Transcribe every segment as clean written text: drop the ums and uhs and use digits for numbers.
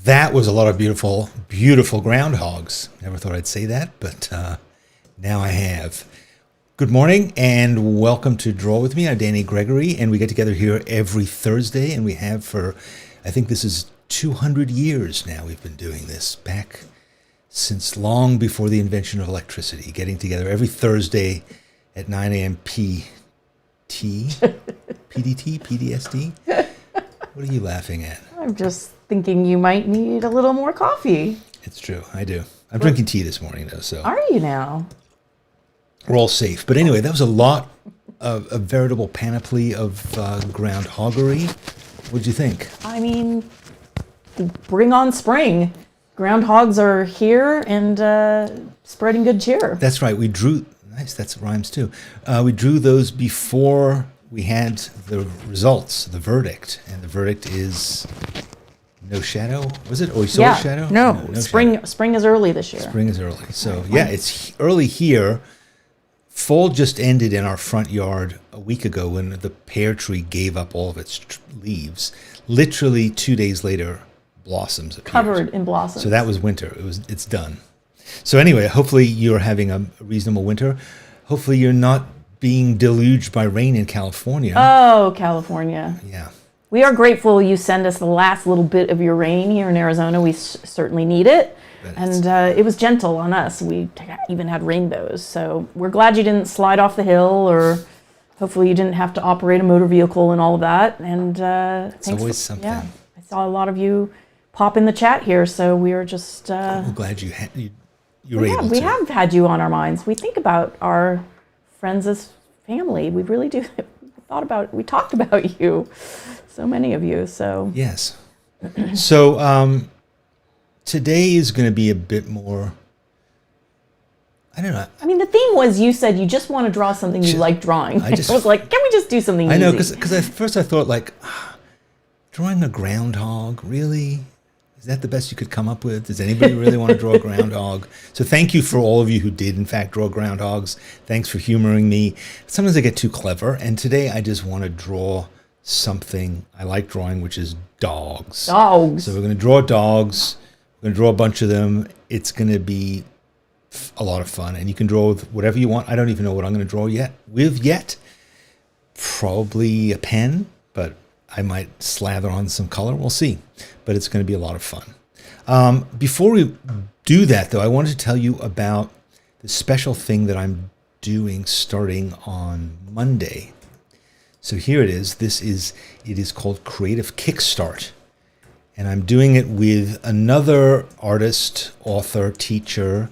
That was a lot of beautiful, beautiful groundhogs. Never thought I'd say that, but now I have. Good morning and welcome to Draw With Me. I'm Danny Gregory, and we get together here every Thursday, and we have for, I think this is 200 years now we've been doing this, back since long before the invention of electricity, getting together every Thursday at 9 a.m. PDT, PDSD? What are you laughing at? I'm just thinking you might need a little more coffee. It's true, I do. I'm drinking tea this morning, though, so. Are you now? We're all safe. But anyway, that was a lot of a veritable panoply of groundhoggery. What'd you think? I mean, bring on spring. Groundhogs are here and spreading good cheer. That's right. We drew, nice, that's rhymes too. We drew those before we had the results, the verdict. And the verdict is no shadow, was it? Or we saw a shadow? No, spring is early this year. Spring is early. So yeah, it's early here. Fall just ended in our front yard a week ago when the pear tree gave up all of its leaves. Literally 2 days later, blossoms appeared. Covered in blossoms. So that was winter. It's done. So anyway, hopefully you're having a reasonable winter. Hopefully you're not being deluged by rain in California. Oh, California. Yeah. We are grateful you send us the last little bit of your rain here in Arizona. We certainly need it. And it was gentle on us. We even had rainbows. So we're glad you didn't slide off the hill, or hopefully you didn't have to operate a motor vehicle and all of that. And it's always something. Yeah, I saw a lot of you pop in the chat here. So we were just... I'm glad you were able to. We have had you on our minds. We think about our friends as family. We really do. We talked about you. So many of you, so... Yes. So today is going to be a bit more, I don't know. I mean, the theme was you said you just want to draw something you like drawing. I was like, can we just do something easy? I know, because at first I thought, like, drawing a groundhog, really? Is that the best you could come up with? Does anybody really want to draw a groundhog? So thank you for all of you who did, in fact, draw groundhogs. Thanks for humoring me. Sometimes I get too clever, and today I just want to draw something I like drawing, which is dogs. Dogs. So we're going to draw dogs. We're going to draw a bunch of them. It's going to be a lot of fun, and you can draw with whatever you want. I don't even know what I'm going to draw yet. Probably a pen, but I might slather on some color. We'll see. But it's going to be a lot of fun. Before we do that, though, I wanted to tell you about the special thing that I'm doing starting on Monday. So here it is. It is called Creative Kickstart. And I'm doing it with another artist, author, teacher,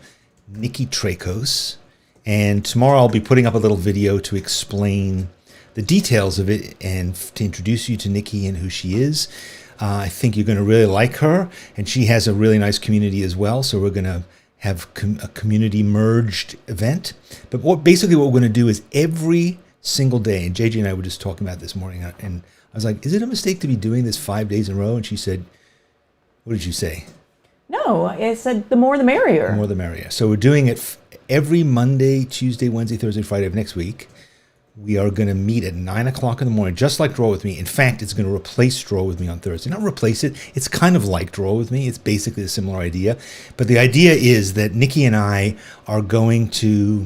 Nikki Trakos. And tomorrow I'll be putting up a little video to explain the details of it and to introduce you to Nikki and who she is. I think you're going to really like her. And she has a really nice community as well. So we're going to have a community merged event. But basically what we're going to do is every single day, and JJ and I were just talking about this morning, and I was like, is it a mistake to be doing this 5 days in a row? And she said, what did you say? No, I said the more the merrier. The more the merrier. So we're doing it every Monday, Tuesday, Wednesday, Thursday, Friday of next week. We are going to meet at 9 o'clock in the morning, just like Draw With Me. In fact, it's going to replace Draw With Me on Thursday. Not replace it. It's kind of like Draw With Me. It's basically a similar idea. But the idea is that Nikki and I are going to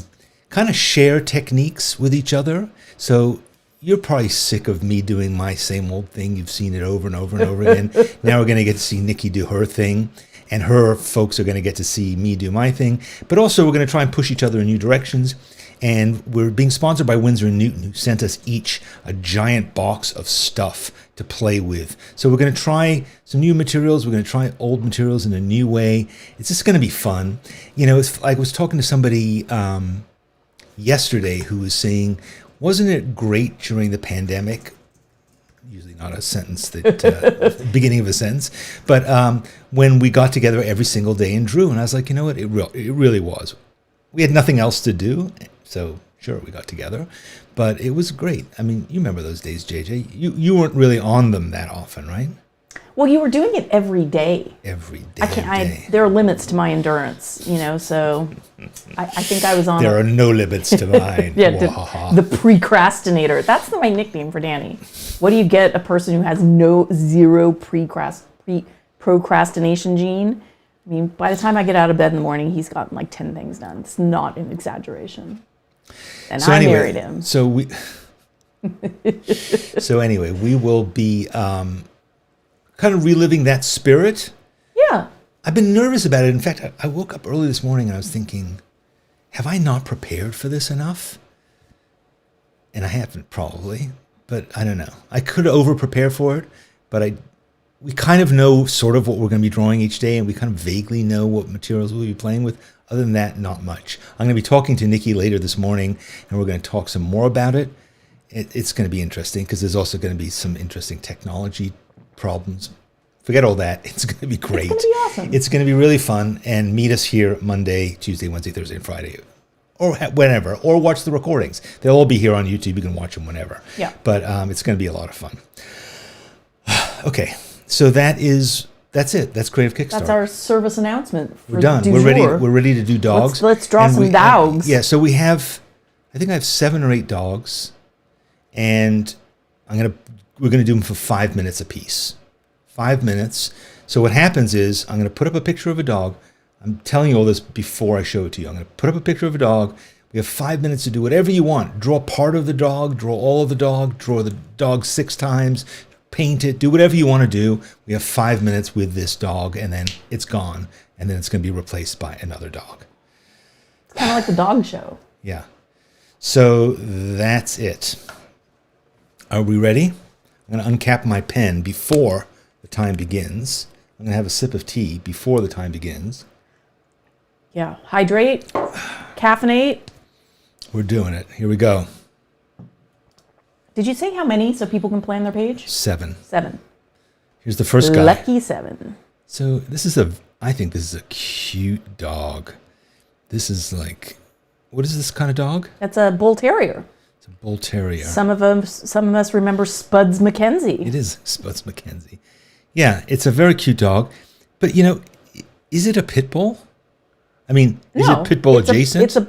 kind of share techniques with each other. So you're probably sick of me doing my same old thing. You've seen it over and over and over again. Now we're going to get to see Nikki do her thing, and her folks are going to get to see me do my thing. But also we're going to try and push each other in new directions. And we're being sponsored by Winsor & Newton, who sent us each a giant box of stuff to play with. So we're going to try some new materials. We're going to try old materials in a new way. It's just going to be fun. You know, it's like I was talking to somebody yesterday who was saying, wasn't it great during the pandemic? Usually not a sentence that beginning of a sentence, but when we got together every single day and drew, and I was like, you know what, it really was. We had nothing else to do, so sure, we got together, but it was great. I mean, you remember those days, JJ? You weren't really on them that often, right? Well, you were doing it every day. Every day. There are limits to my endurance, so I think I was on... There are no limits to mine. Yeah, the precrastinator. That's my nickname for Danny. What do you get a person who has zero procrastination gene. I mean, by the time I get out of bed in the morning, he's gotten like 10 things done. It's not an exaggeration. And So I anyway, married him. So anyway, we will be kind of reliving that spirit. Yeah. I've been nervous about it. In fact, I woke up early this morning and I was thinking, have I not prepared for this enough? And I haven't, probably, but I don't know. I could over-prepare for it, but we kind of know sort of what we're going to be drawing each day, and we kind of vaguely know what materials we'll be playing with. Other than that, not much. I'm going to be talking to Nikki later this morning, and we're going to talk some more about it. It's going to be interesting because there's also going to be some interesting technology problems. Forget all that. It's going to be great. It's going to be awesome. It's going to be really fun. And meet us here Monday, Tuesday, Wednesday, Thursday, and Friday. Or whenever. Or watch the recordings. They'll all be here on YouTube. You can watch them whenever. Yeah. But it's going to be a lot of fun. Okay. So that's it. That's Creative Kickstart. That's our service announcement. We're done. We're ready to do dogs. Let's draw some dogs. Yeah. So I think I have 7 or 8 dogs, and we're gonna do them for 5 minutes apiece. 5 minutes. So what happens is I'm gonna put up a picture of a dog. I'm telling you all this before I show it to you. I'm gonna put up a picture of a dog. We have 5 minutes to do whatever you want. Draw part of the dog. Draw all of the dog. Draw the dog 6 times. Paint it, do whatever you want to do. We have 5 minutes with this dog, and then it's gone, and then it's going to be replaced by another dog. It's kind of like the dog show. Yeah. So that's it. Are we ready? I'm going to uncap my pen before the time begins. I'm going to have a sip of tea before the time begins. Yeah. Hydrate, caffeinate. We're doing it. Here we go. Did you say how many so people can plan their page? 7. 7. Here's the first guy. Lucky 7. So I think this is a cute dog. This is like, what is this kind of dog? That's a bull terrier. It's a bull terrier. Some of us remember Spuds McKenzie. It is Spuds McKenzie. Yeah, it's a very cute dog. But, is it a pit bull? I mean, is it pit bull adjacent? It's a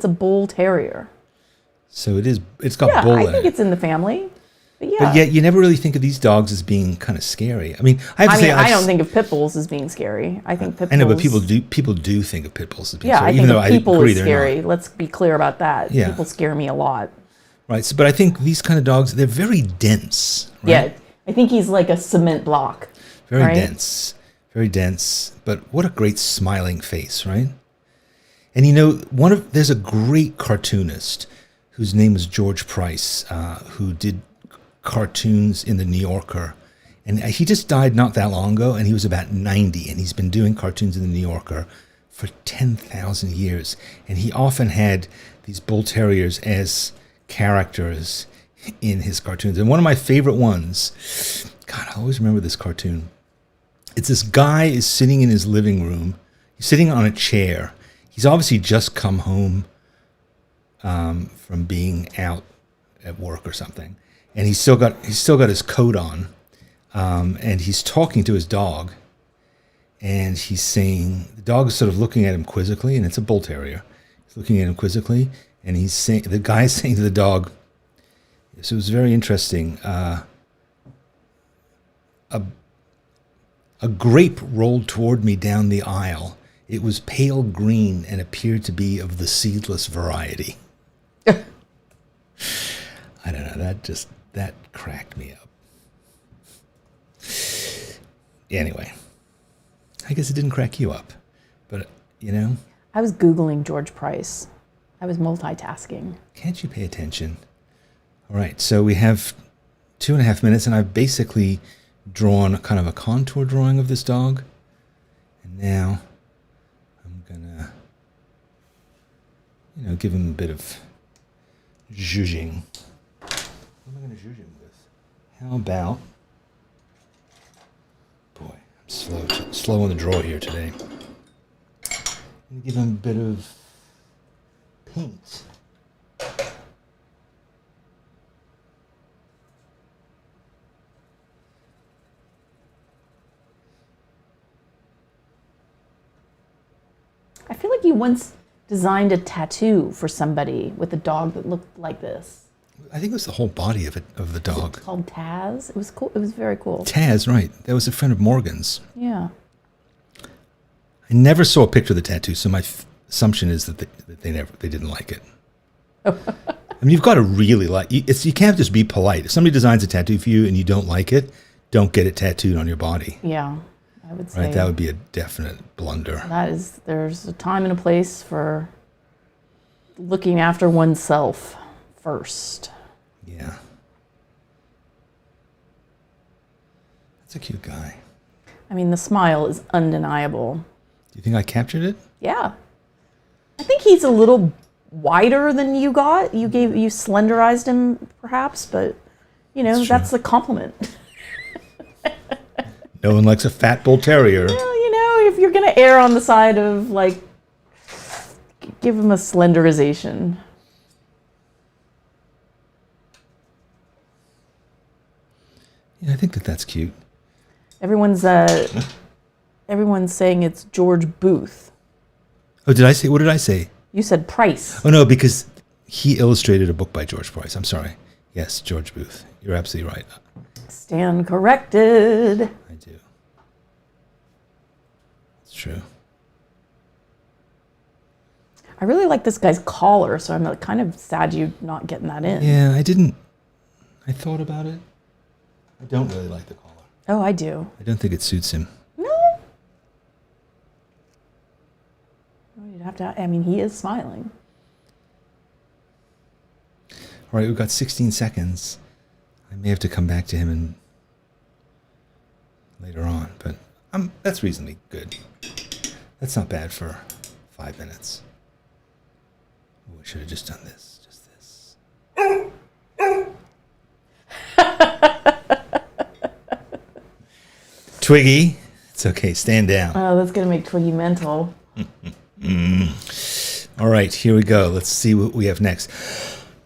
bull terrier. So it is. It's got bull in it. I think it's in the family. But yeah. But yet, you never really think of these dogs as being kind of scary. I mean, I don't think of pit bulls as being scary. I think pit bulls. I know, but people do think of pit bulls as being scary. I think of people as scary. Let's be clear about that. Yeah. People scare me a lot. Right. So, but I think these kind of dogs, they're very dense. Right? Yeah. I think he's like a cement block. Very dense. Very dense. But what a great smiling face, right? And there's a great cartoonist whose name was George Price, who did cartoons in the New Yorker. And he just died not that long ago, and he was about 90, and he's been doing cartoons in the New Yorker for 10,000 years. And he often had these bull terriers as characters in his cartoons. And one of my favorite ones, God, I always remember this cartoon. It's this guy is sitting in his living room. He's sitting on a chair. He's obviously just come home from being out at work or something, and he's still got his coat on, and he's talking to his dog, and he's saying, the dog is sort of looking at him quizzically, and it's a bull terrier. He's looking at him quizzically, and the guy is saying to the dog, so it was very interesting. A grape rolled toward me down the aisle. It was pale green and appeared to be of the seedless variety. I don't know. That cracked me up. Anyway, I guess it didn't crack you up, but I was Googling George Price. I was multitasking. Can't you pay attention? All right. So we have 2.5 minutes, and I've basically drawn kind of a contour drawing of this dog. And now I'm gonna, give him a bit of zhuzhing. What am I going to zhuzh him with? How about, boy, I'm slow on the draw here today. I'm going to give him a bit of paint. I feel like you once designed a tattoo for somebody with a dog that looked like this. I think it was the whole body of the dog. It's called Taz. It was cool. It was very cool. Taz, right? That was a friend of Morgan's. Yeah. I never saw a picture of the tattoo, so my assumption is that they didn't like it. I mean, you've got to really like it. You can't just be polite. If somebody designs a tattoo for you and you don't like it, don't get it tattooed on your body. Yeah, I would say. Right, that would be a definite blunder. There's a time and a place for looking after oneself first. Yeah. That's a cute guy. I mean, the smile is undeniable. Do you think I captured it? Yeah. I think he's a little wider than you got. You slenderized him perhaps, but that's a compliment. No one likes a fat bull terrier. Well, if you're going to err on the side of give him a slenderization. Yeah, I think that's cute. Everyone's saying it's George Booth. Oh, did I say? What did I say? You said Price. Oh no, because he illustrated a book by George Price. I'm sorry. Yes, George Booth. You're absolutely right. Stand corrected. I do. It's true. I really like this guy's collar, so I'm kind of sad you're not getting that in. Yeah, I didn't. I thought about it. I don't really like the collar. Oh, I do. I don't think it suits him. No. You'd have to. I mean, he is smiling. All right, we've got 16 seconds. I may have to come back to him later on, but that's reasonably good. That's not bad for 5 minutes. Ooh, I should have just done this. Just this. Twiggy, it's okay. Stand down. Oh, that's gonna make Twiggy mental. All right, here we go. Let's see what we have next.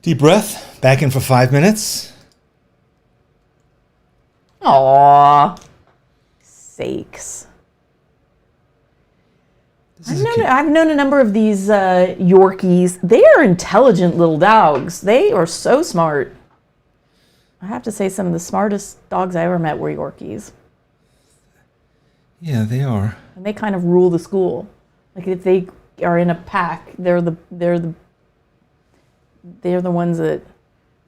Deep breath. Back in for 5 minutes. Aww. Sakes. I've known a number of these Yorkies. They are intelligent little dogs. They are so smart. I have to say some of the smartest dogs I ever met were Yorkies. Yeah, they are. And they kind of rule the school. Like if they are in a pack, they're the ones that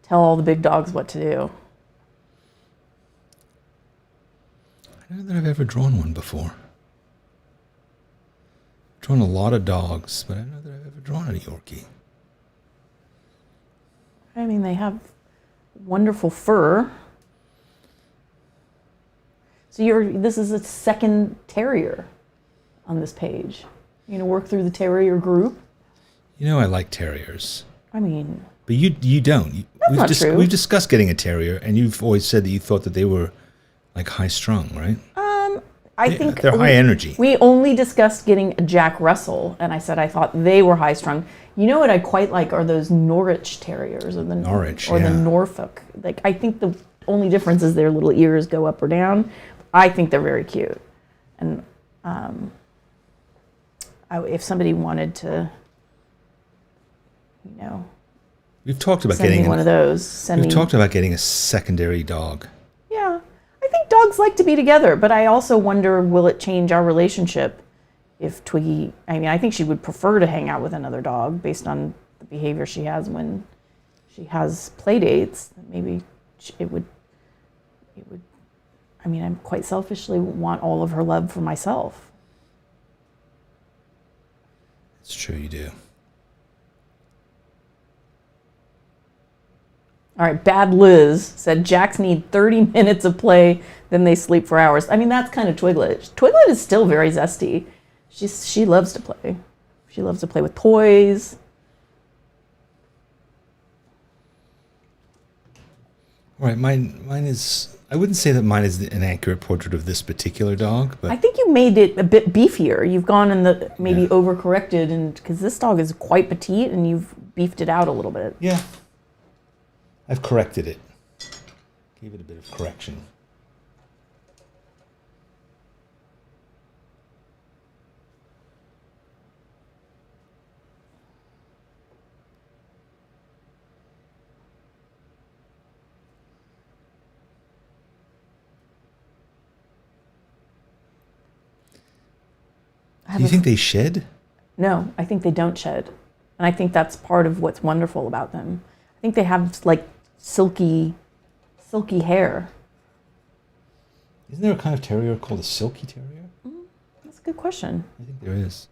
tell all the big dogs what to do. I don't know that I've ever drawn one before. I've drawn a lot of dogs, but I don't know that I've ever drawn a Yorkie. I mean, they have wonderful fur. So this is a second terrier on this page. You're gonna work through the terrier group. I like terriers. I mean, but you don't. That's not true. We've discussed getting a terrier, and you've always said that you thought that they were like high strung, right? I think they're high energy. We only discussed getting a Jack Russell, and I said I thought they were high strung. You know what I quite like are those Norwich terriers, or the Norfolk. Like I think the only difference is their little ears go up or down. I think they're very cute, and if somebody wanted to, we've talked about send getting me one of those. We've talked about getting a secondary dog. Yeah, I think dogs like to be together, but I also wonder, will it change our relationship if Twiggy? I mean, I think she would prefer to hang out with another dog based on the behavior she has when she has play dates. Maybe it would. I mean, I quite selfishly want all of her love for myself. It's true, you do. All right, Bad Liz said Jacks need 30 minutes of play, then they sleep for hours. I mean, that's kind of Twiglet. Twiglet is still very zesty. She loves to play. She loves to play with toys. All right, mine is. I wouldn't say that mine is an accurate portrait of this particular dog, but I think you made it a bit beefier. You've gone and overcorrected, and because this dog is quite petite, and you've beefed it out a little bit. Yeah, I've corrected it. Gave it a bit of correction. Do you think they shed? No, I think they don't shed. And I think that's part of what's wonderful about them. I think they have like silky hair. Isn't there a kind of terrier called a silky terrier? That's a good question. I think there is.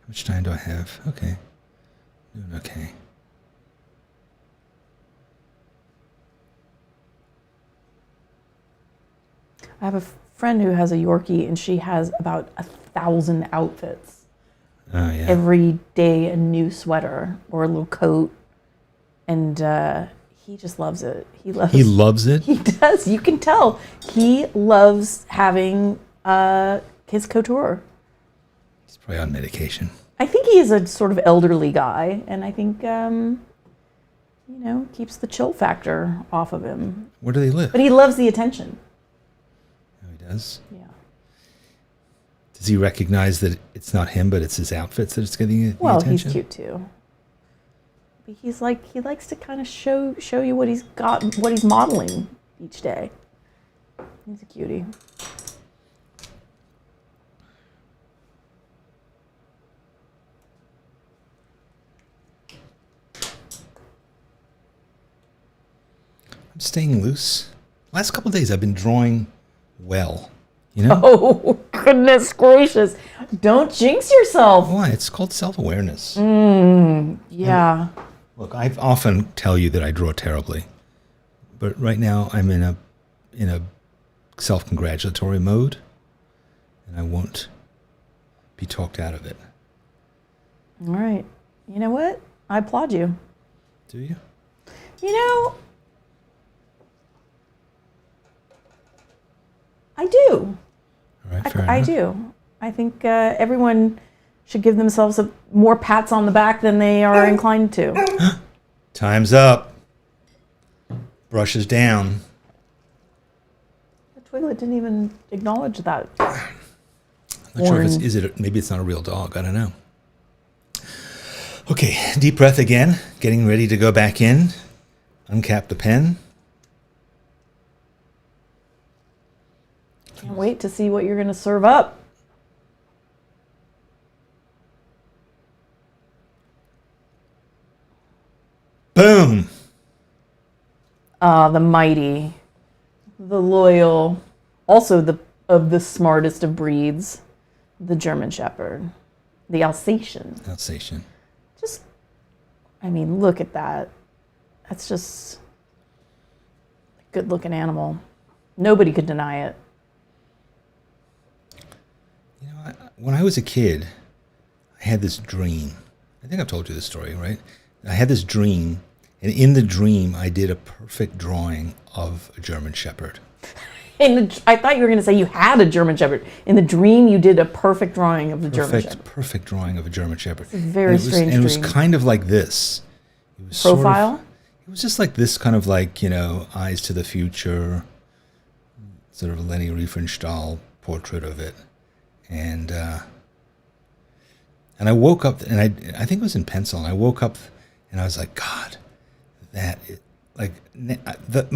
How much time do I have? Okay. Doing okay. I have a friend who has a Yorkie, and she has about 1,000 outfits. Oh, yeah. Every day a new sweater or a little coat, and he just loves it. He loves it? He does. You can tell. He loves having his couture. He's probably on medication. I think he is a sort of elderly guy, and I think, keeps the chill factor off of him. Where do they live? But he loves the attention. Oh, he does? Yeah. Does he recognize that it's not him, but it's his outfits that it's getting the attention? Well, he's cute too. But he's like, he likes to kind of show you what he's got, what he's modeling each day. He's a cutie. I'm staying loose. Last couple of days I've been drawing well. You know? Oh, goodness gracious. Don't jinx yourself. Why? It's called self-awareness. Yeah. Look, I often tell you that I draw terribly, but right now I'm in a self-congratulatory mode, and I won't be talked out of it. All right. You know what? I applaud you. Do you? You know, I do. All right, fair I enough. do. I think everyone should give themselves more pats on the back than they are inclined to. Time's up. Brushes down. The Twiglet didn't even acknowledge that. I'm not sure if maybe it's not a real dog. I don't know. Okay, deep breath again. Getting ready to go back in. Uncap the pen. Can't wait to see what you're going to serve up. Boom. Ah, the mighty, the loyal, also of the smartest of breeds, the German Shepherd, the Alsatian. Alsatian. Just, I mean, look at that. That's just a good-looking animal. Nobody could deny it. You know, when I was a kid, I had this dream. I think I've told you this story, right? I had this dream, and in the dream, I did a perfect drawing of a German Shepherd. I thought you were going to say you had a German Shepherd. In the dream, you did a perfect drawing of the German Shepherd. Perfect drawing of a German Shepherd. It's a very strange dream. And it was kind of like this. It was Profile? It was just like this, kind of like, eyes to the future, sort of Leni Riefenstahl portrait of it. And I woke up, and I think it was in pencil, and I woke up, and I was like, God,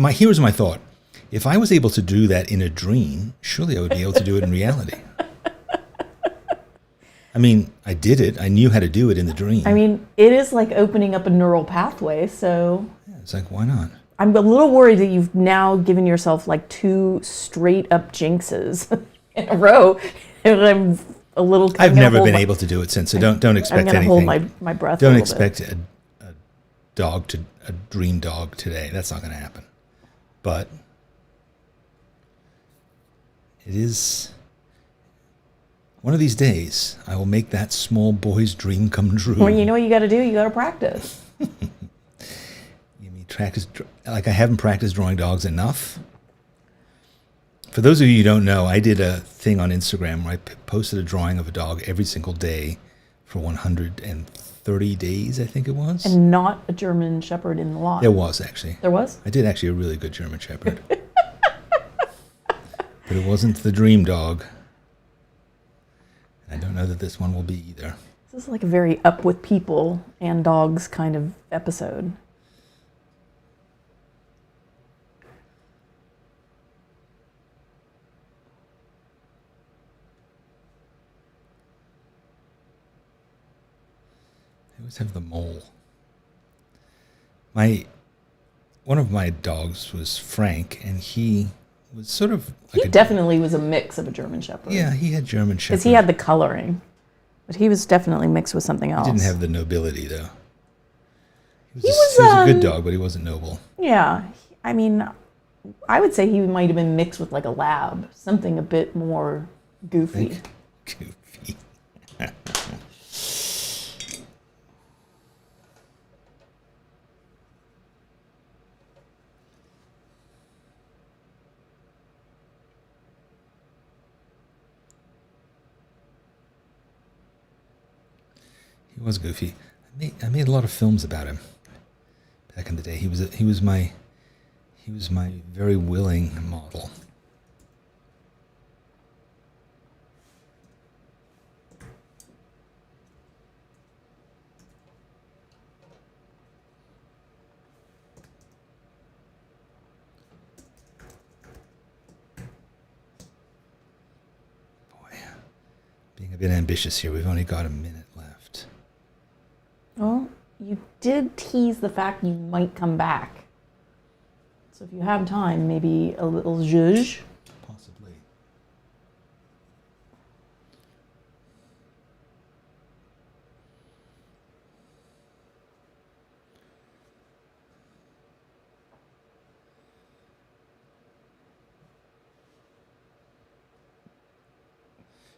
here's my thought. If I was able to do that in a dream, surely I would be able to do it in reality. I mean, I did it. I knew how to do it in the dream. I mean, it is like opening up a neural pathway, so... Yeah, it's like, why not? I'm a little worried that you've now given yourself like 2 straight-up jinxes in a row. And I'm a little... I've never been able to do it since, so don't expect anything. I'm going to hold my breath Don't a little expect bit. a dream dog today. That's not going to happen. But it is... One of these days, I will make that small boy's dream come true. Well, you know what you got to do? You got to practice. You mean practice? Like I haven't practiced drawing dogs enough? For those of you who don't know, I did a thing on Instagram where I posted a drawing of a dog every single day for 130 days, I think it was. And not a German Shepherd in the lot. There was, actually. There was? I did actually a really good German Shepherd. But it wasn't the dream dog. I don't know that this one will be either. This is like a very up with people and dogs kind of episode. always have the mole. One of my dogs was Frank, and he was sort of... He definitely was a mix of a German Shepherd. Yeah, he had German Shepherd. Because he had the coloring. But he was definitely mixed with something else. He didn't have the nobility, though. He was a good dog, but he wasn't noble. Yeah. I mean, I would say he might have been mixed with like a lab. Something a bit more goofy. Goofy. He was goofy. I made a lot of films about him back in the day. He was my very willing model. Boy, being a bit ambitious here. We've only got a minute left. Well, you did tease the fact you might come back. So if you have time, maybe a little zhuzh. Possibly.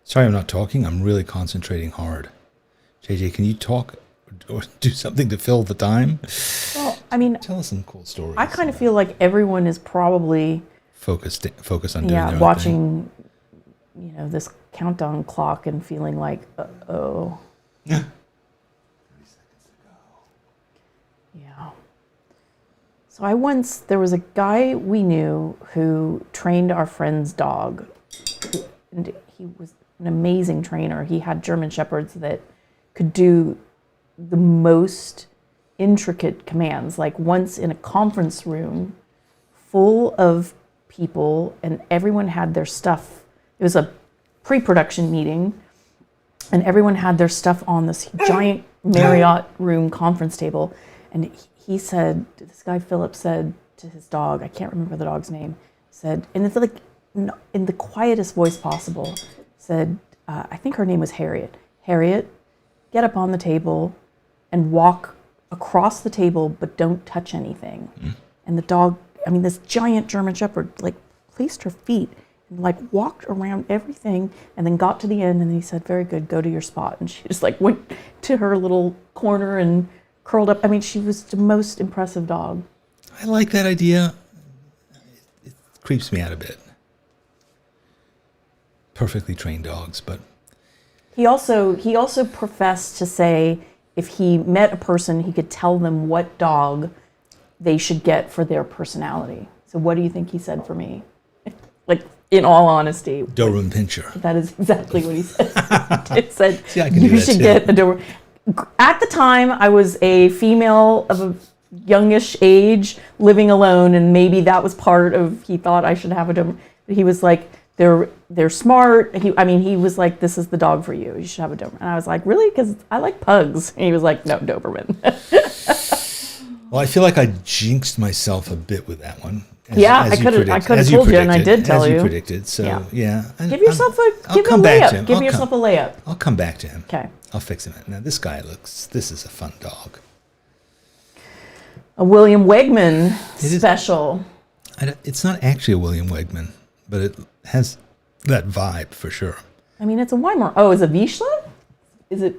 Sorry I'm not talking. I'm really concentrating hard. JJ, can you talk or do something to fill the time? Well, I mean, tell us some cool stories. I kind of feel like everyone is probably focus on doing their own watching, this countdown clock and feeling like, uh-oh. 30 seconds to go. Yeah. So there was a guy we knew who trained our friend's dog. And he was an amazing trainer. He had German Shepherds that could do the most intricate commands. Like once in a conference room full of people and everyone had their stuff. It was a pre-production meeting and everyone had their stuff on this giant Marriott room conference table. And he said, this guy Philip said to his dog, I can't remember the dog's name, said, and it's like in the quietest voice possible, said, I think her name was Harriet. Harriet, get up on the table and walk across the table, but don't touch anything. Mm. And the dog, this giant German Shepherd, placed her feet and walked around everything and then got to the end and he said, very good, go to your spot. And she just went to her little corner and curled up. She was the most impressive dog. I like that idea. It creeps me out a bit. Perfectly trained dogs, but... He also professed to say if he met a person, he could tell them what dog they should get for their personality. So what do you think he said for me? In all honesty. Doberman Pinscher. That is exactly what he said. He said, see, I can you should get a Doberman. At the time, I was a female of a youngish age living alone, and maybe that was part of, he thought I should have a Doberman. But he was like, they're smart. He was like, this is the dog for you. You should have a Doberman. And I was like, really? Because I like pugs. And he was like, no, Doberman. Well, I feel like I jinxed myself a bit with that one. I could have told you, and I did tell you. As you predicted, so yeah. Give yourself a layup. Give yourself a layup. I'll come back to him. Okay. I'll fix him. Now, this is a fun dog. A William Wegman special. It's not actually a William Wegman, but it has that vibe for sure. It's a Weimaraner. Oh, is it Vizsla? Is it?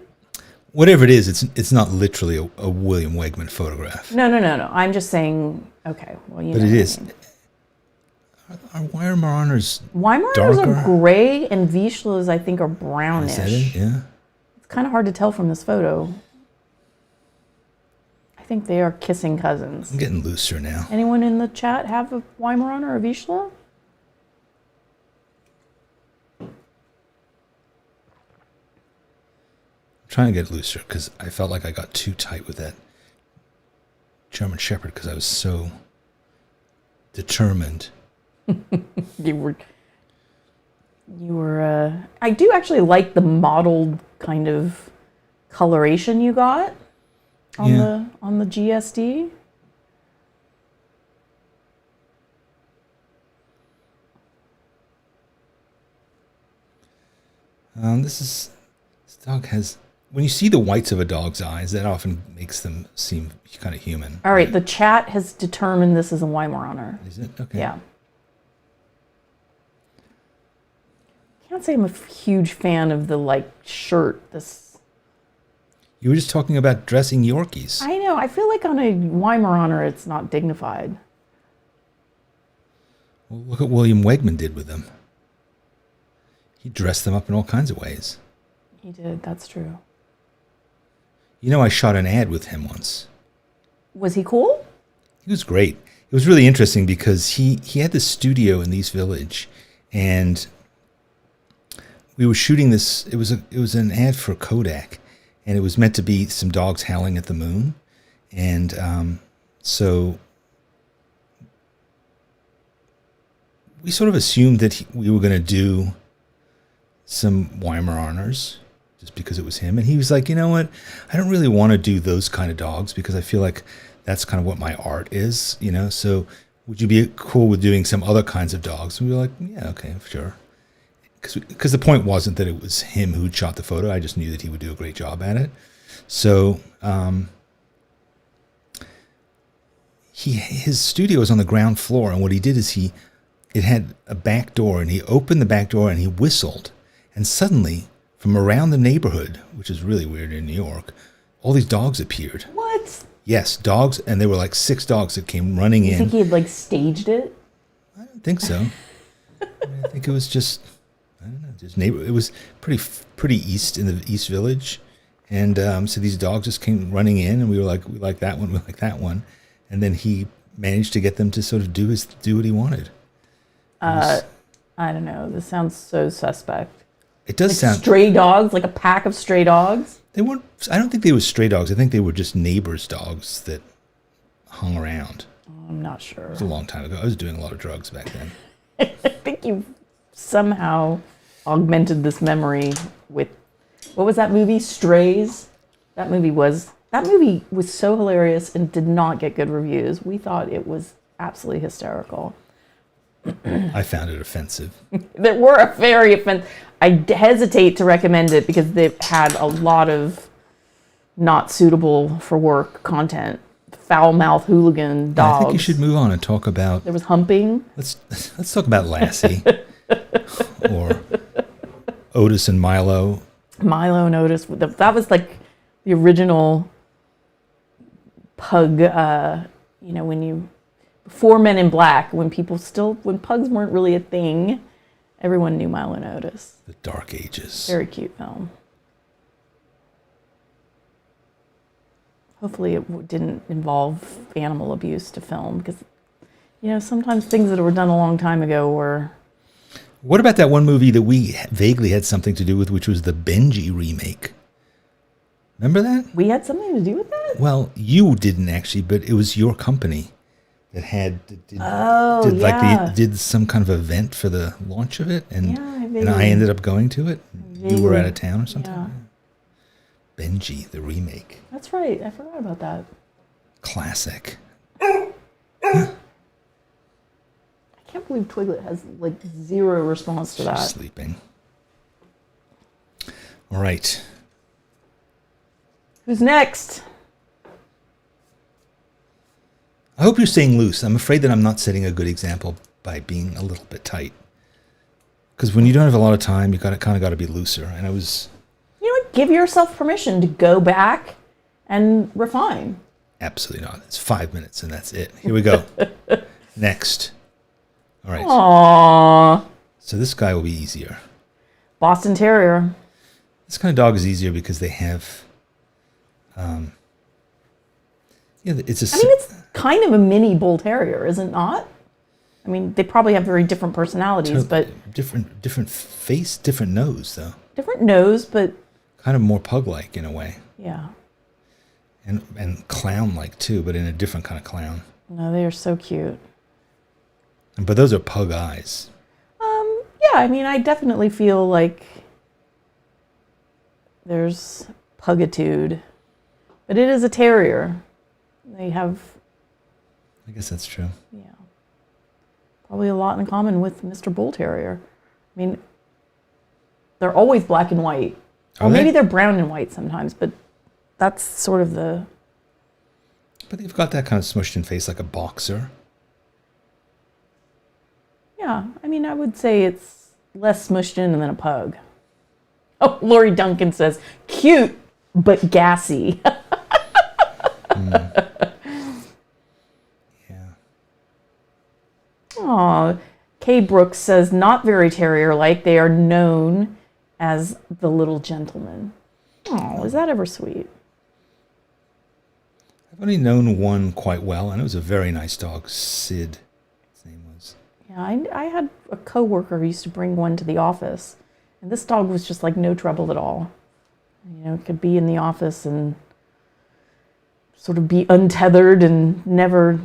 Whatever it is, it's not literally a William Wegman photograph. No. I'm just saying. Okay, well, but it is. Are Weimaraners are gray, and Vizslas I think are brownish. Is that it? Yeah. It's kind of hard to tell from this photo. I think they are kissing cousins. I'm getting looser now. Anyone in the chat have a Weimaraner or a Vizsla? Trying to get looser because I felt like I got too tight with that German Shepherd because I was so determined. You were. I do actually like the mottled kind of coloration you got. on the GSD. This dog has, when you see the whites of a dog's eyes, that often makes them seem kind of human. All right, the chat has determined this is a Weimaraner. Is it? Okay. Yeah. Can't say I'm a huge fan of the shirt. You were just talking about dressing Yorkies. I know. I feel like on a Weimaraner, it's not dignified. Well, look what William Wegman did with them. He dressed them up in all kinds of ways. He did. That's true. You know, I shot an ad with him once. Was he cool? He was great. It was really interesting because he had this studio in East Village, and we were shooting this. It was an ad for Kodak, and it was meant to be some dogs howling at the moon, and so we sort of assumed that we were going to do some Weimaraners just because it was him. And he was like, you know what? I don't really want to do those kind of dogs because I feel like that's kind of what my art is, you know? So would you be cool with doing some other kinds of dogs? And we were like, yeah, okay, sure. Because the point wasn't that it was him who shot the photo. I just knew that he would do a great job at it. So his studio is on the ground floor. And what he did is it had a back door, and he opened the back door and he whistled. And suddenly, from around the neighborhood, which is really weird in New York, all these dogs appeared. What? Yes, dogs, and there were like 6 dogs that came running in. You think he had staged it? I don't think so. I think it was just, I don't know, just it was pretty east in the East Village, and so these dogs just came running in, and we were like, we like that one, we like that one, and then he managed to get them to sort of do what he wanted. I don't know. This sounds so suspect. It does sound stray dogs, like a pack of stray dogs. They weren't. I don't think they were stray dogs. I think they were just neighbors' dogs that hung around. I'm not sure. It was a long time ago. I was doing a lot of drugs back then. I think you somehow augmented this memory with, what was that movie? Strays. That movie was so hilarious and did not get good reviews. We thought it was absolutely hysterical. I found it offensive. They were very offensive. I hesitate to recommend it because they've had a lot of not suitable for work content. Foul-mouthed hooligan dogs. I think you should move on and talk about. There was humping. Let's talk about Lassie or Otis and Milo. Milo and Otis. That was like the original pug. Before Men in Black, when pugs weren't really a thing, everyone knew Milo and Otis. The Dark Ages. Very cute film. Hopefully it didn't involve animal abuse to film, because, sometimes things that were done a long time ago were... What about that one movie that we vaguely had something to do with, which was the Benji remake? Remember that? We had something to do with that? Well, you didn't actually, but it was your company that did some kind of event for the launch of it, and I ended up going to it. You were out of town or something. Yeah. Benji, the remake. That's right. I forgot about that. Classic. I can't believe Twiglet has zero response to that. She's sleeping. All right. Who's next? I hope you're staying loose. I'm afraid that I'm not setting a good example by being a little bit tight. Because when you don't have a lot of time, you kind of got to be looser. And I was... You know what? Give yourself permission to go back and refine. Absolutely not. It's 5 minutes and that's it. Here we go. Next. All right. Aww. So this guy will be easier. Boston Terrier. This kind of dog is easier because they have... it's kind of a mini bull terrier, is it not? I mean, they probably have very different personalities, but different face, different nose, though. Different nose, but kind of more pug-like in a way. Yeah. And clown-like too, but in a different kind of clown. No, they are so cute. But those are pug eyes. Yeah, I mean, I definitely feel like there's pugitude But it is a terrier. They have, I guess that's true. yeah, probably a lot in common with Mr. Bull Terrier. I mean, they're always black and white. Or maybe they're brown and white sometimes, but that's sort of the... But they've got that kind of smushed in face like a boxer. Yeah, I mean, I would say it's less smushed in than a pug. Oh, Lori Duncan says, cute, but gassy. Yeah. Aw, Kay Brooks says, not very terrier-like. They are known as the little gentleman. Oh, is that ever sweet? I've only known one quite well, and it was a very nice dog. Sid, his name was. Yeah, I had a coworker who used to bring one to the office, and this dog was just like no trouble at all. You know, it could be in the office and sort of be untethered and never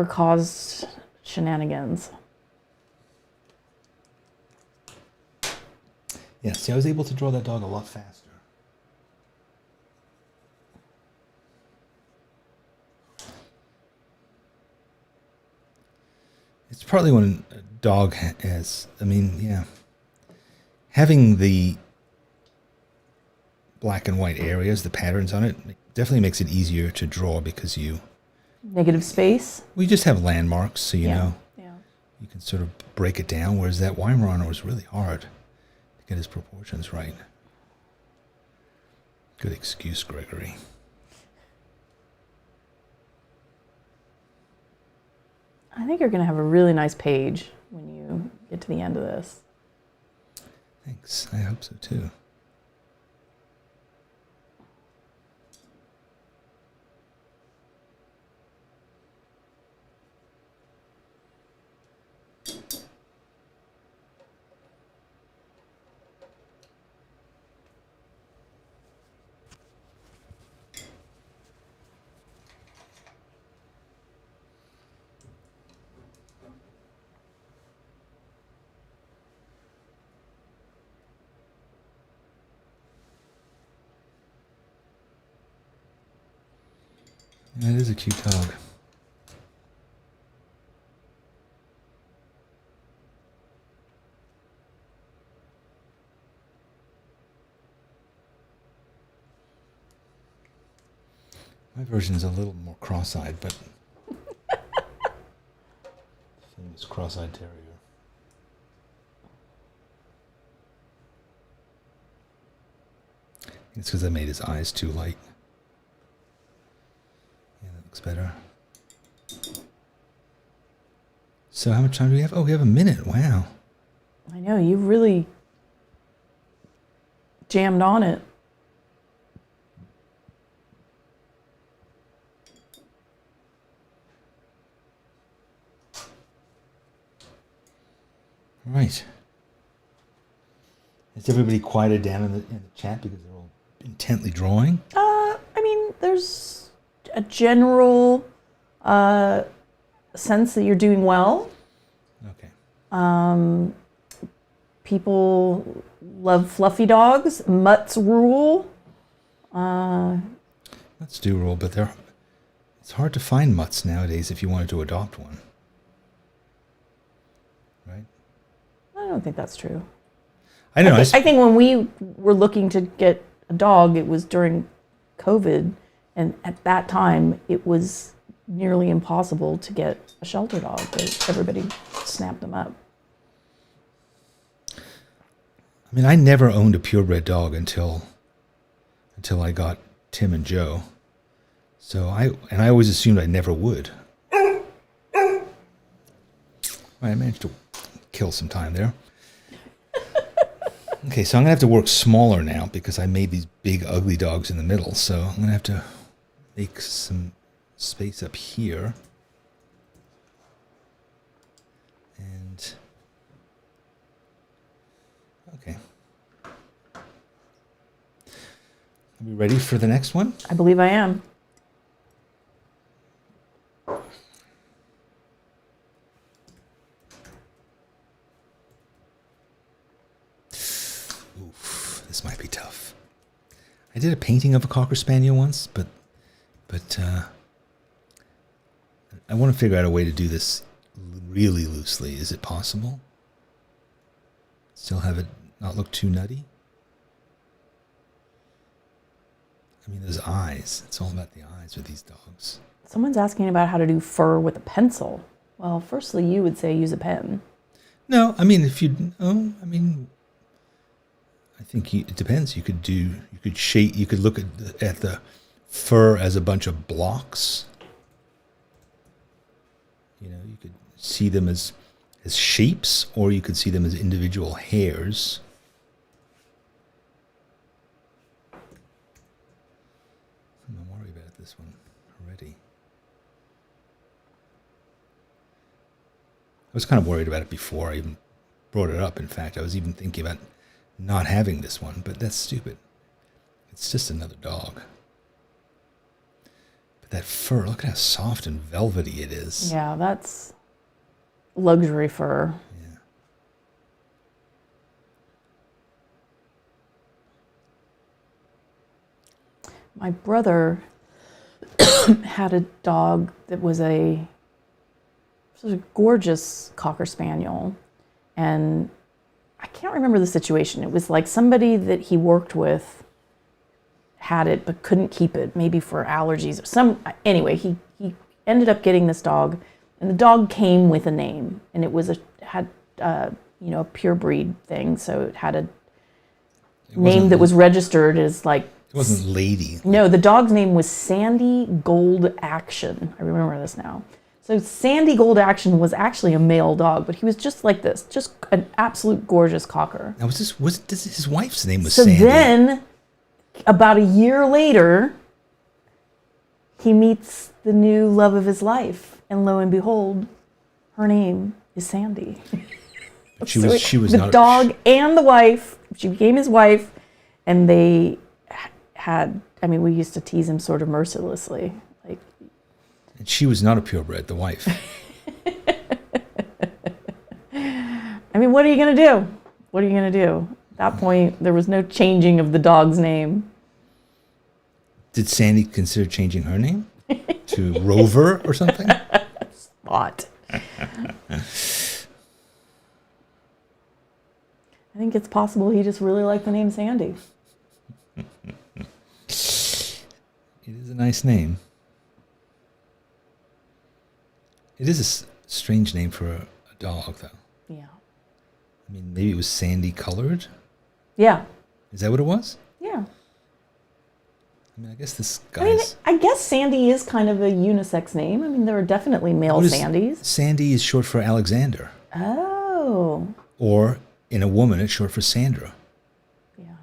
caused shenanigans. Yeah, see, I was able to draw that dog a lot faster. It's partly when a dog has, I mean, yeah, having the black and white areas, the patterns on it, definitely makes it easier to draw because Negative space? we just have landmarks, so you know, Yeah. you can sort of break it down, whereas that Weimaraner was really hard to get his proportions right. Good excuse, Gregory. I think you're going to have a really nice page when you get to the end of this. Thanks. I hope so too. Yeah, it is a cute dog. My version is a little more cross-eyed, but famous cross-eyed terrier. It's because I made his eyes too light. Yeah, that looks better. So how much time do we have? Oh, we have a minute. Wow. I know, you really jammed on it. Right. Is everybody quieted down in the chat because they're all intently drawing? I mean, there's a general sense that you're doing well. Okay. People love fluffy dogs. Mutts rule. Mutts do rule, but it's hard to find mutts nowadays if you wanted to adopt one. Right? I don't think that's true. I don't know. I think when we were looking to get a dog, it was during COVID, and at that time, it was nearly impossible to get a shelter dog. Everybody snapped them up. I mean, I never owned a purebred dog until I got Tim and Joe. So I always assumed I never would. I managed to kill some time there. Okay, so I'm going to have to work smaller now because I made these big ugly dogs in the middle. So I'm going to have to make some space up here. And okay. Are we ready for the next one? I believe I am. Oof, this might be tough. I did a painting of a Cocker Spaniel once, but But I want to figure out a way to do this really loosely. Is it possible? Still have it not look too nutty? I mean, those eyes. It's all about the eyes with these dogs. Someone's asking about how to do fur with a pencil. Well, firstly, you would say use a pen. No, I mean, I think it depends. You could shape. You could look at the fur as a bunch of blocks. You know, you could see them as shapes, or you could see them as individual hairs. I'm worried about this one already. I was kind of worried about it before I even brought it up. In fact, I was even thinking about not having this one, but that's stupid. It's just another dog. But that fur, look at how soft and velvety it is. Yeah, that's luxury fur. Yeah. My brother had a dog that was a gorgeous Cocker Spaniel, and I can't remember the situation. It was like somebody that he worked with had it but couldn't keep it, maybe for allergies or anyway, he ended up getting this dog, and the dog came with a name, and it was a pure breed thing, so it had a name that was registered as like... It wasn't Lady. No, the dog's name was Sandy Gold Action. I remember this now. So Sandy Gold Action was actually a male dog, but he was just like this, just an absolute gorgeous cocker. Now, his wife's name was so Sandy? So then, about a year later, he meets the new love of his life, and lo and behold, her name is Sandy. But she was the not... The dog and the wife, she became his wife, and they had, I mean, we used to tease him sort of mercilessly. Like, and she was not a purebred, the wife. I mean, what are you going to do? What are you going to do? At that point, there was no changing of the dog's name. Did Sandy consider changing her name to Rover or something? Spot. I think it's possible he just really liked the name Sandy. It is a nice name. It is a strange name for a dog, though. Yeah. I mean, maybe it was sandy colored? Yeah. Is that what it was? Yeah. I mean, I guess this guy's... I guess Sandy is kind of a unisex name. I mean, there are definitely male Sandys. Sandy is short for Alexander. Oh. Or, in a woman, it's short for Sandra. Yeah.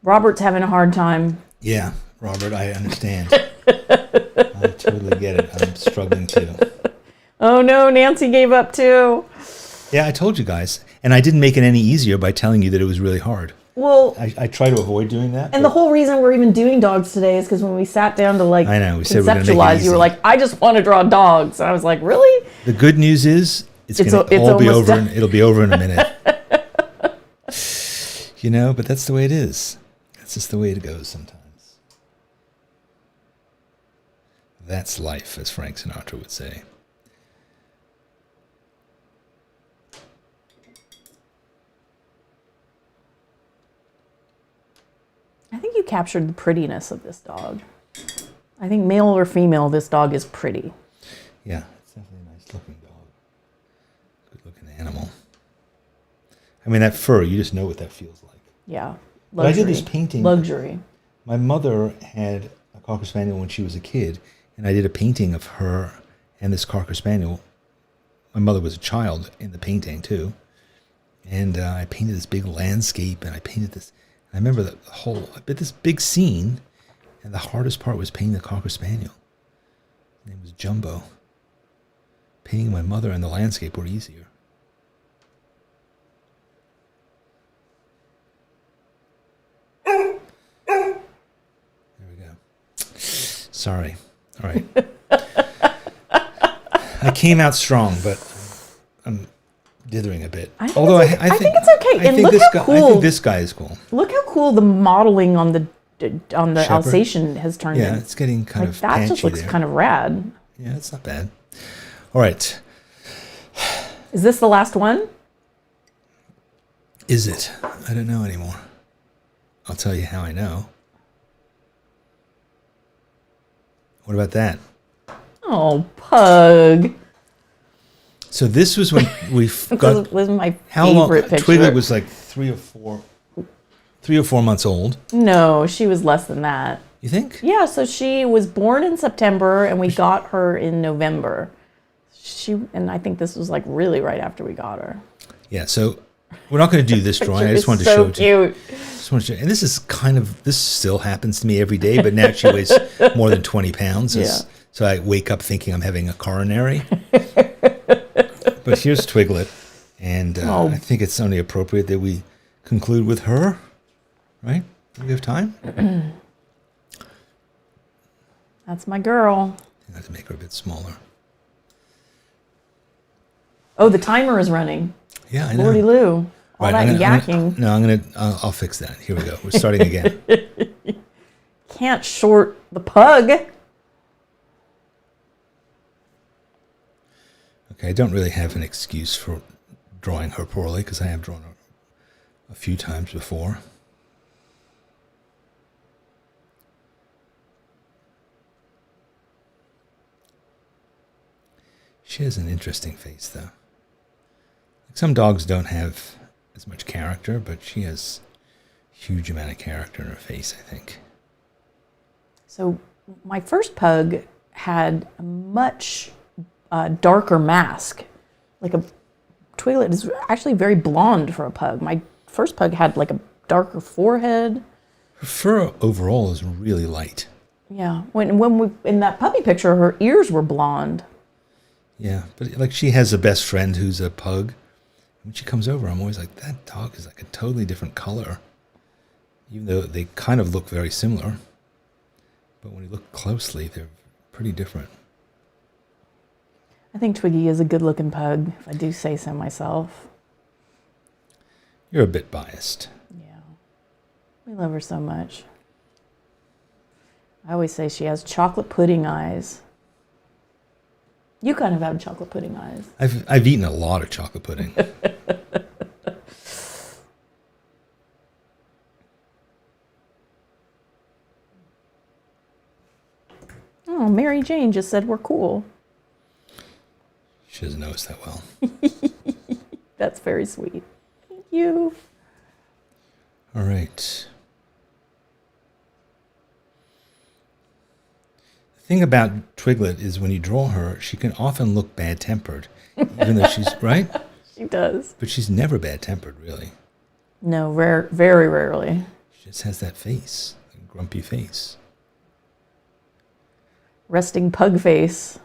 Robert's having a hard time. Yeah, Robert, I understand. I totally get it. I'm struggling too. Oh no, Nancy gave up too. Yeah, I told you guys. And I didn't make it any easier by telling you that it was really hard. Well, I try to avoid doing that. And the whole reason we're even doing dogs today is because when we sat down to I know, we said we're gonna make it conceptualize, easy. you were like, I just want to draw dogs. And I was like, really? The good news is it's going to all be over. It'll be over in a minute. You know, but that's the way it is. That's just the way it goes sometimes. That's life, as Frank Sinatra would say. I think you captured the prettiness of this dog. I think male or female, this dog is pretty. Yeah, it's definitely a nice looking dog. Good looking animal. I mean, that fur, you just know what that feels like. Yeah. But I did this painting. Luxury. My mother had a Cocker Spaniel when she was a kid, and I did a painting of her and this Cocker Spaniel. My mother was a child in the painting, too. And I painted this big landscape, and I painted this. I remember this big scene, and the hardest part was painting the Cocker Spaniel. His name was Jumbo. Painting my mother and the landscape were easier. There we go. Sorry. All right. I came out strong, but I'm dithering a bit. I think it's okay. And look how cool. I think this guy is cool. Look how cool the modeling on the Shepherd. Alsatian has turned in. Yeah, it's getting kind of that just looks there. kind of rad. Yeah, it's not bad. All right. Is this the last one? Is it? I don't know anymore. I'll tell you how I know. What about that? Oh, Pug. So this was when we got. This was my how long? favorite picture. Twiglet was like 3 or 4 months old. No, she was less than that. You think? Yeah, so she was born in September, and we got her in November. And I think this was like really right after we got her. Yeah, so we're not going to do this drawing. I just wanted to show it to you. Just wanted to show, and this is this still happens to me every day, but now she weighs more than 20 pounds. Yeah. So I wake up thinking I'm having a coronary. But here's Twiglet, and I think it's only appropriate that we conclude with her, right? Do we have time? That's my girl. I have to make her a bit smaller. Oh, the timer is running. Yeah, I know. Lordy Lou. All Right, that yakking. I'll fix that. Here we go. We're starting again. Can't short the pug. Okay, I don't really have an excuse for drawing her poorly because I have drawn her a few times before. She has an interesting face, though. Like some dogs don't have as much character, but she has a huge amount of character in her face, I think. So my first pug had a much darker mask. Like a Twiglet is actually very blonde for a pug. My first pug had like a darker forehead. Her fur overall is really light. Yeah. When we in that puppy picture, her ears were blonde. Yeah, but like she has a best friend who's a pug. When she comes over, I'm always like, that dog is like a totally different color. Even though they kind of look very similar. But when you look closely, they're pretty different. I think Twiggy is a good-looking pug, if I do say so myself. You're a bit biased. Yeah. We love her so much. I always say she has chocolate pudding eyes. You kind of have chocolate pudding eyes. I've eaten a lot of chocolate pudding. Oh, Mary Jane just said we're cool. She doesn't know us that well. That's very sweet. Thank you. All right. The thing about Twiglet is when you draw her, she can often look bad-tempered, even though she's, right? She does. But she's never bad-tempered, really. No, very rarely. She just has that face, a grumpy face. Resting pug face.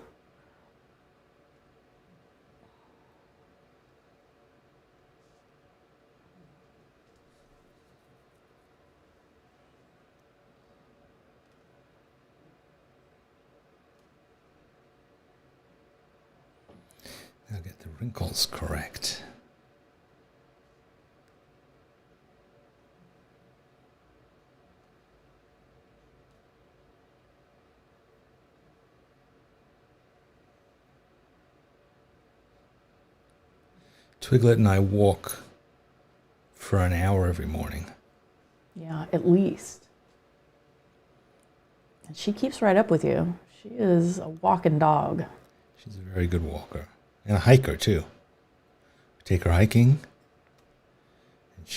I'll get the wrinkles correct. Twiglet and I walk for an hour every morning. Yeah, at least. And she keeps right up with you. She is a walking dog. She's a very good walker. And a hiker, too. We take her hiking.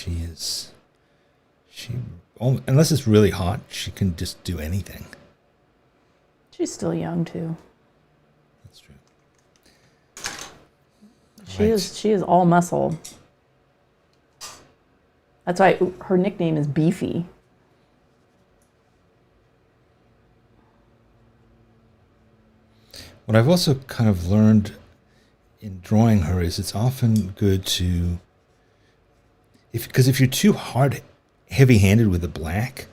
And unless it's really hot, she can just do anything. She's still young, too. That's true. She is all muscle. That's why her nickname is Beefy. What I've also kind of learned in drawing her is it's often good to, because if you're too heavy-handed with the black,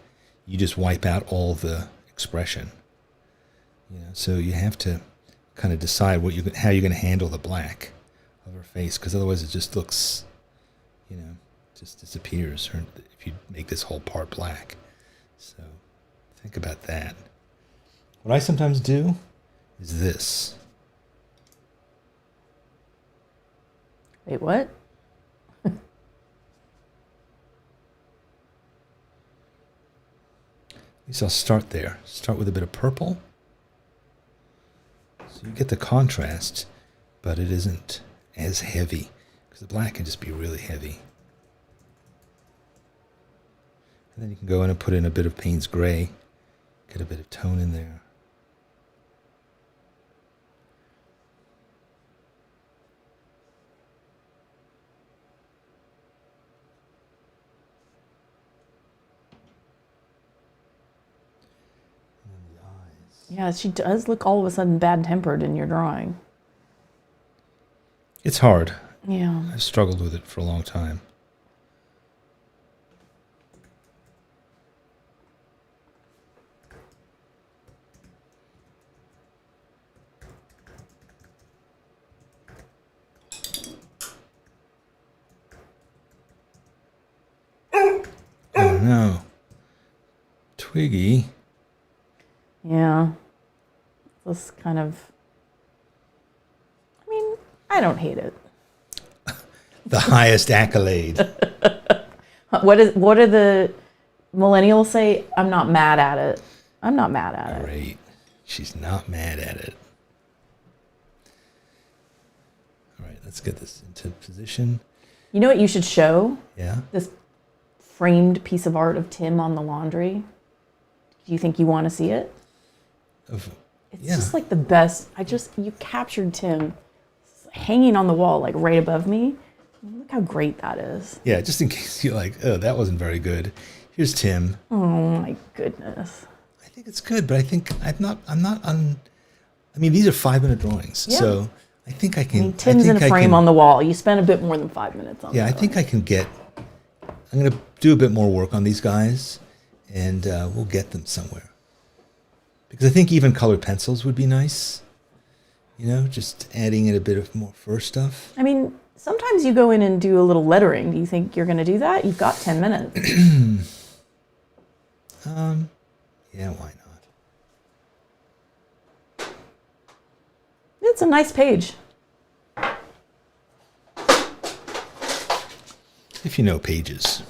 you just wipe out all the expression. You know, so you have to kind of decide how you're going to handle the black. of her face, because otherwise it just looks, just disappears. Or if you make this whole part black, so think about that. What I sometimes do is this. Wait, what? At least I'll start there. Start with a bit of purple. So you get the contrast, but it isn't as heavy, because the black can just be really heavy. And then you can go in and put in a bit of Payne's gray, get a bit of tone in there. Yeah, she does look all of a sudden bad-tempered in your drawing. It's hard. Yeah. I've struggled with it for a long time. Oh no. Twiggy. Yeah. This kind of... I mean, I don't hate it. The highest accolade. What do the millennials say? I'm not mad at it. I'm not mad at it. Great. She's not mad at it. All right, let's get this into position. You know what you should show? Yeah. This framed piece of art of Tim on the laundry. Do you think you want to see it? It's just like the best. You captured Tim hanging on the wall, like right above me. Look how great that is. Yeah, just in case you're like, oh, that wasn't very good. Here's Tim. Oh my goodness. I think it's good, but I think I mean, these are 5-minute drawings, Yeah. so I think I can. Tim's in a frame on the wall. You spent a bit more than 5 minutes on. Yeah, I think I can get. I'm going to do a bit more work on these guys, and we'll get them somewhere. Because I think even colored pencils would be nice. Just adding in a bit of more fur stuff. I mean, sometimes you go in and do a little lettering. Do you think you're going to do that? You've got 10 minutes. Yeah, why not? It's a nice page. If you know pages.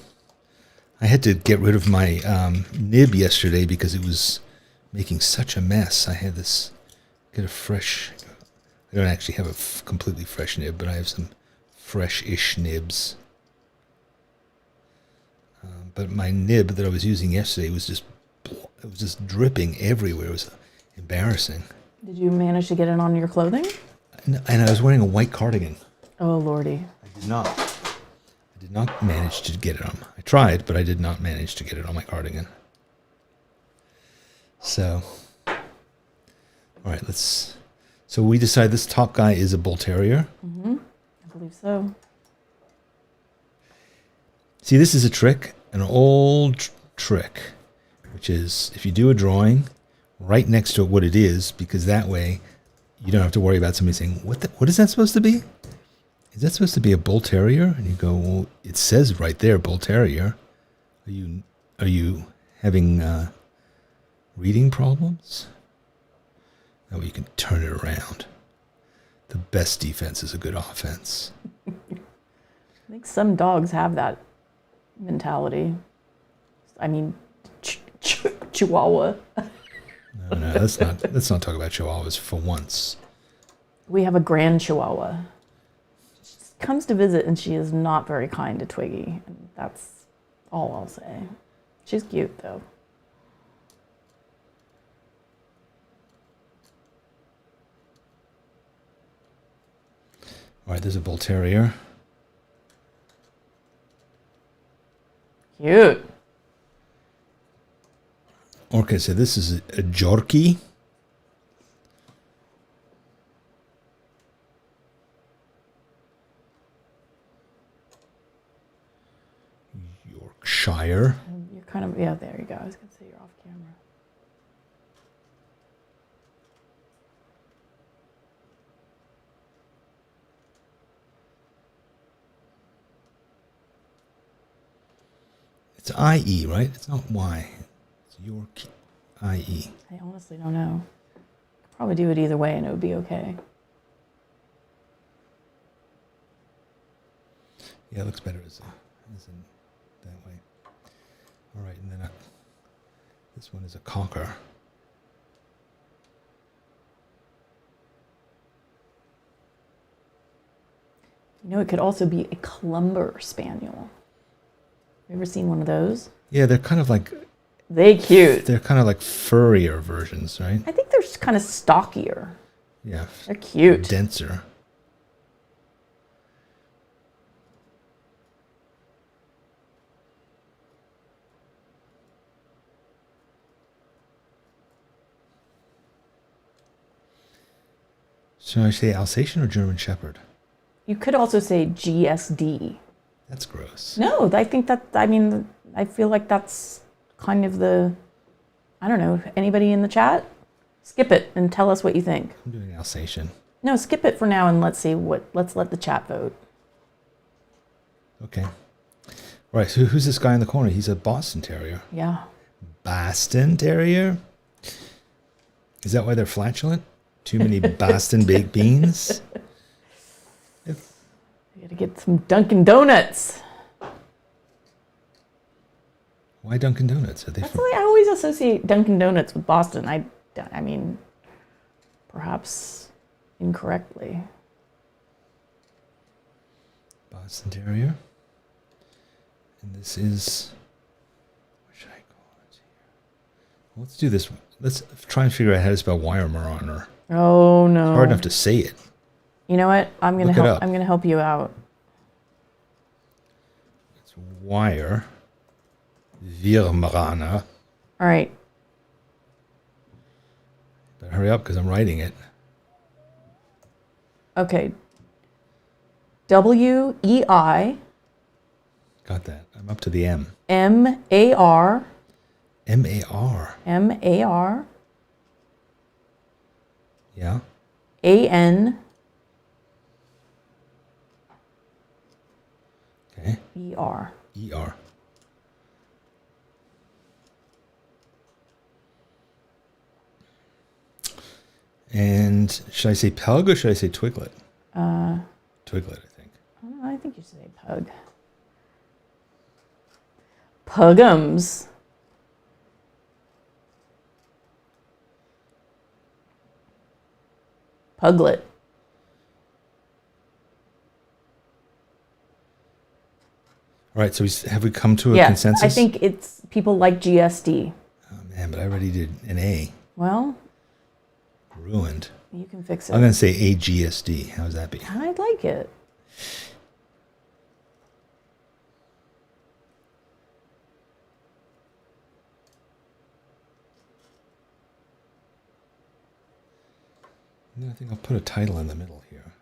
I had to get rid of my nib yesterday because it was making such a mess. I had this, I don't actually have a completely fresh nib, but I have some fresh-ish nibs. But my nib that I was using yesterday was just dripping everywhere. It was embarrassing. Did you manage to get it on your clothing? And I was wearing a white cardigan. Oh, Lordy. I did not manage to get it on. I tried, but I did not manage to get it on my cardigan. So, all right, so we decide this top guy is a Bull Terrier. Mm-hmm. I believe so. See, this is a trick, an old trick, which is if you do a drawing, right next to what it is, because that way you don't have to worry about somebody saying, what is that supposed to be? Is that supposed to be a Bull Terrier? And you go, well, it says right there, Bull Terrier. Are you having reading problems? That way you can turn it around. The best defense is a good offense. I think some dogs have that mentality. I mean, Chihuahua. No, let's not talk about Chihuahuas for once. We have a grand Chihuahua. She comes to visit and she is not very kind to Twiggy. And that's all I'll say. She's cute though. All right, there's a Bull Terrier. Cute. Okay, so this is a Yorkie. Yorkshire. You're kind of, yeah, there you go. I was going to say you're off camera. It's IE, right? It's not Y. It's York IE. I honestly don't know. Could probably do it either way and it would be okay. Yeah, it looks better as in that way. All right, and then this one is a cocker. You know, it could also be a Clumber Spaniel. You ever seen one of those? Yeah, they're kind of like... They cute. They're kind of like furrier versions, right? I think they're kind of stockier. Yeah. They're cute. Denser. Should I say Alsatian or German Shepherd? You could also say GSD. That's gross. No, I think that, I mean, I feel like that's kind of the, I don't know, anybody in the chat? Skip it and tell us what you think. I'm doing Alsatian. No, skip it for now and let's let the chat vote. Okay. All right, so who's this guy in the corner? He's a Boston Terrier. Yeah. Boston Terrier? Is that why they're flatulent? Too many Boston baked beans? You gotta get some Dunkin' Donuts. Why Dunkin' Donuts? Are they That's from... why I always associate Dunkin' Donuts with Boston. I mean, perhaps incorrectly. Boston Terrier. And this is... What should I call it here? Let's do this one. Let's try and figure out how to spell Weimaraner. Oh no. It's hard enough to say it. You know what? I'm gonna help you out. It's Weimaraner. All right. Better hurry up because I'm writing it. Okay. WEI. Got that. I'm up to the M. MAR. M-A-R. MAR. Yeah. AN. Okay. ER. E-R. And should I say pug or should I say twiglet? Twiglet, I think. I think you should say pug. Pugums. Puglet. All right, so have we come to a consensus? I think it's people like GSD. Oh, man, but I already did an A. Well, Ruined. you can fix it. I'm going to say AGSD. How does that be? I like it. No, I think I'll put a title in the middle here.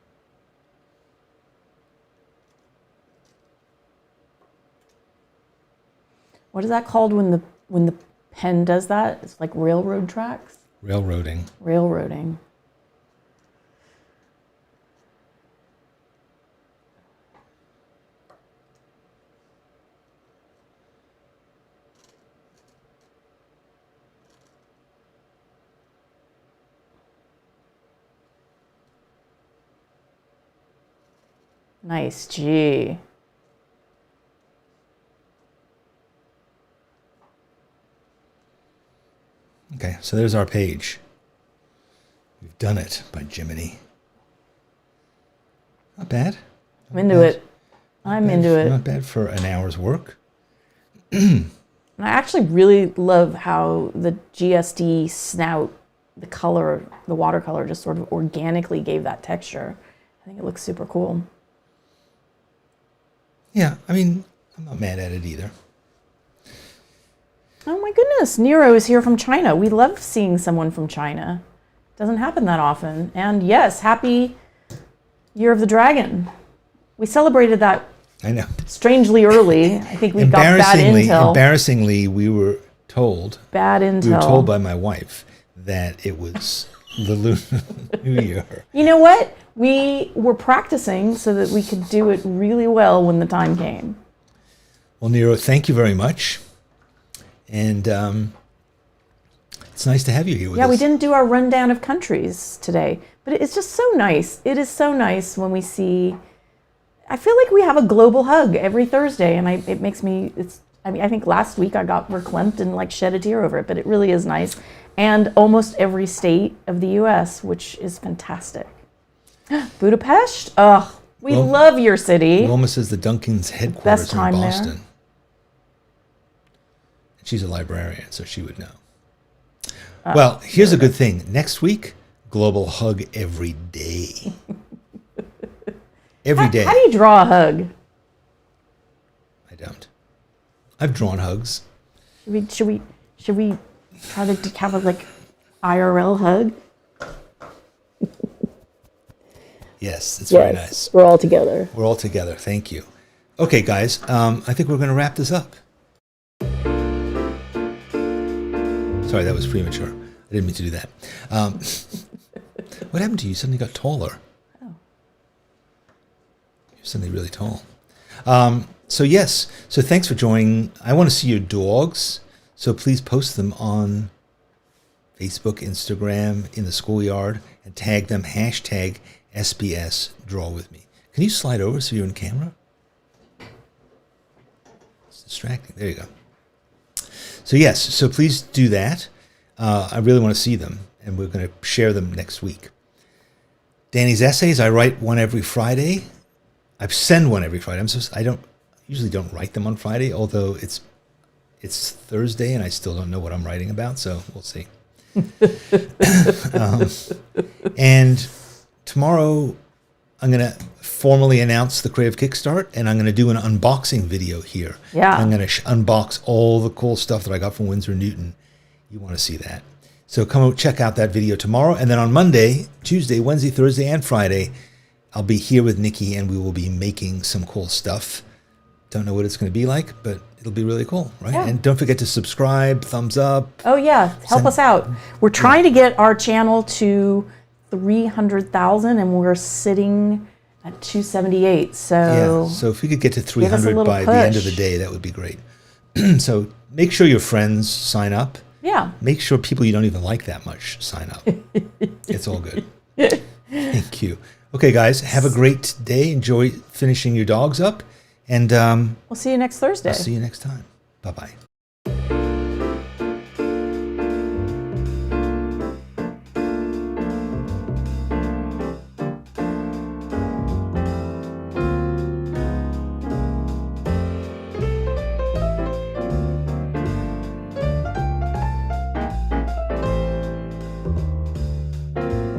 What is that called when the pen does that? It's like railroad tracks? Railroading. Railroading. Nice, G. Okay, so there's our page. We've done it by Jiminy. Not bad. I'm into it. I'm into it. Not bad for an hour's work. And I actually really love how the GSD snout, the color, the watercolor just sort of organically gave that texture. I think it looks super cool. Yeah, I mean, I'm not mad at it either. Oh my goodness, Nero is here from China. We love seeing someone from China. Doesn't happen that often. And yes, happy Year of the Dragon. We celebrated that I know. strangely early. I think we got bad intel. Embarrassingly, we were told. Bad intel. We were told by my wife that it was the Lunar New Year. You know what? We were practicing so that we could do it really well when the time came. Well, Nero, thank you very much. And it's nice to have you here with us. Yeah, we didn't do our rundown of countries today, but it's just so nice. It is so nice when we see. I feel like we have a global hug every Thursday, and it makes me. I think last week I got verklempt and like shed a tear over it, but it really is nice. And almost every state of the U.S., which is fantastic. Budapest, we love your city. Wilma says the Duncan's headquarters Best time in there. Boston. She's a librarian, so she would know. Well, here's a good thing. Next week, global hug every day. Every day. How do you draw a hug? I don't. I've drawn hugs. Should we try to have a like IRL hug? Yes, it's very nice. We're all together. We're all together. Thank you. Okay, guys, I think we're going to wrap this up. Sorry, that was premature. I didn't mean to do that. What happened to you? You suddenly got taller. Oh. You're suddenly really tall. So thanks for joining. I want to see your dogs, so please post them on Facebook, Instagram, in the schoolyard, and tag them, #SBS Draw With Me. Can you slide over so you're in camera? It's distracting. There you go. So please do that. I really want to see them, and we're going to share them next week. Danny's essays, I write one every Friday. I send one every Friday. I usually don't write them on Friday, although it's Thursday and I still don't know what I'm writing about, so we'll see. And tomorrow I'm going to formally announce the Creative Kickstart, and I'm going to do an unboxing video here. Yeah. I'm going to unbox all the cool stuff that I got from Winsor & Newton. You want to see that. So come check out that video tomorrow. And then on Monday, Tuesday, Wednesday, Thursday, and Friday, I'll be here with Nikki, and we will be making some cool stuff. Don't know what it's going to be like, but it'll be really cool, right? Yeah. And don't forget to subscribe, thumbs up. Oh, yeah. Help us out. We're trying to get our channel to 300,000, and we're sitting at 278. So So if we could get to us a 300 little by the end of push. the day, that would be great. So make sure your friends sign up. yeah. Make sure people you don't even like that much sign up. It's all good. Thank you. Okay, guys, have a great day. Enjoy finishing your dogs up. And We'll see you next Thursday. I'll see you next time. Bye-bye.